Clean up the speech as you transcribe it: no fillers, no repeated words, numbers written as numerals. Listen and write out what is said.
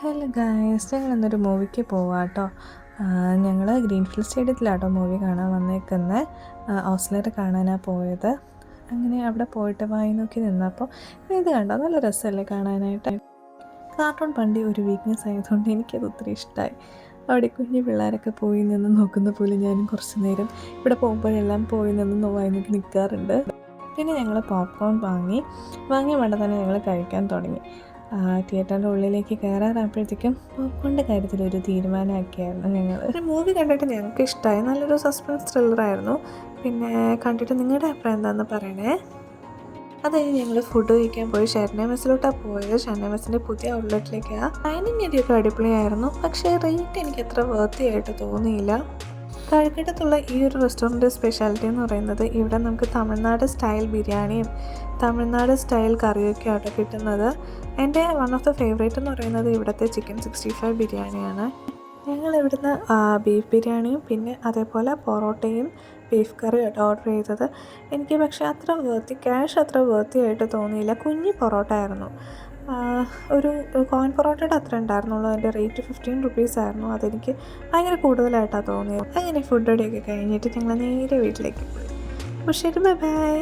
Hello guys, ഞങ്ങൾ ഇന്നൊരു മൂവിക്ക് പോവാം കേട്ടോ. ഞങ്ങൾ ഗ്രീൻഫീൽഡ് സ്റ്റേഡിയത്തിലാട്ടോ മൂവി കാണാൻ വന്നേക്കുന്നത്. ഓസ്ലർ കാണാനാണ് പോയത്. അങ്ങനെ അവിടെ പോയിട്ട് വായി നോക്കി നിന്നപ്പോൾ ഇത് കണ്ടോ, നല്ല രസമല്ലേ കാണാനായിട്ട്. കാർട്ടൂൺ പണ്ട് ഒരു വീക്ക്നെസ് ആയതുകൊണ്ട് എനിക്കത് ഒത്തിരി ഇഷ്ടമായി. അവിടെ കുഞ്ഞു പിള്ളേരൊക്കെ പോയി നിന്ന് നോക്കുന്ന പോലെ ഞാനും കുറച്ച് നേരം ഇവിടെ പോകുമ്പോഴെല്ലാം പോയി നിന്ന് വായി നോക്കി നിൽക്കാറുണ്ട്. പിന്നെ ഞങ്ങൾ പോപ്കോൺ വാങ്ങിയ വേണ്ട തന്നെ ഞങ്ങൾ കഴിക്കാൻ തുടങ്ങി. തിയേറ്ററിൻ്റെ ഉള്ളിലേക്ക് കയറാറായപ്പോഴത്തേക്കും പോപ്കോണിൻ്റെ കാര്യത്തിലൊരു തീരുമാനമാക്കിയായിരുന്നു ഞങ്ങൾ. ഒരു മൂവി കണ്ടിട്ട് ഞങ്ങൾക്ക് ഇഷ്ടമായി. നല്ലൊരു സസ്പെൻസ് ത്രില്ലറായിരുന്നു. പിന്നെ കണ്ടിട്ട് നിങ്ങളുടെ അഭിപ്രായം എന്താണെന്ന് പറയണേ. അത് കഴിഞ്ഞ് ഞങ്ങൾ ഫുഡ് കഴിക്കാൻ പോയി ഷെർണ മെസ്സിലോട്ടാണ് പോയത്. ഷെർണ മെസ്സിൻ്റെ പുതിയ ഔട്ട്ലെറ്റിലേക്കാണ്. ഡൈനിങ് ഏരിയയൊക്കെ അടിപൊളിയായിരുന്നു, പക്ഷേ റേറ്റ് എനിക്ക് അത്ര വർത്തിയായിട്ട് തോന്നിയില്ല. കഴക്കൂട്ടത്തുള്ള ഈ ഒരു റെസ്റ്റോറൻറ്റ് സ്പെഷ്യാലിറ്റി എന്ന് പറയുന്നത് ഇവിടെ നമുക്ക് തമിഴ്നാട് സ്റ്റൈൽ ബിരിയാണിയും തമിഴ്നാട് സ്റ്റൈൽ കറിയൊക്കെ ആട്ടോ കിട്ടുന്നത്. എൻ്റെ വൺ ഓഫ് ദ ഫേവറേറ്റ് എന്ന് പറയുന്നത് ഇവിടുത്തെ ചിക്കൻ 65 ബിരിയാണിയാണ്. ഞങ്ങൾ ഇവിടുന്ന് ബീഫ് ബിരിയാണിയും പിന്നെ അതേപോലെ പൊറോട്ടയും ബീഫ് കറിയും ആയിട്ട് ഓർഡർ ചെയ്തത്. എനിക്ക് പക്ഷേ ക്യാഷ് അത്ര വർത്തിയായിട്ട് തോന്നിയില്ല. കുഞ്ഞി പൊറോട്ട ആയിരുന്നു. ഒരു കോയിൻ പൊറോട്ടയുടെ അത്ര ഉണ്ടായിരുന്നുള്ളൂ. അതിൻ്റെ റേറ്റ് 15 റുപ്പീസ് ആയിരുന്നു. അതെനിക്ക് ഭയങ്കര കൂടുതലായിട്ടാണ് തോന്നിയത്. അങ്ങനെ ഫുഡ് അടിയൊക്കെ കഴിഞ്ഞിട്ട് ഞങ്ങൾ നേരെ വീട്ടിലേക്ക് പോയി. അപ്പോൾ ശരി, ബൈ ബൈ.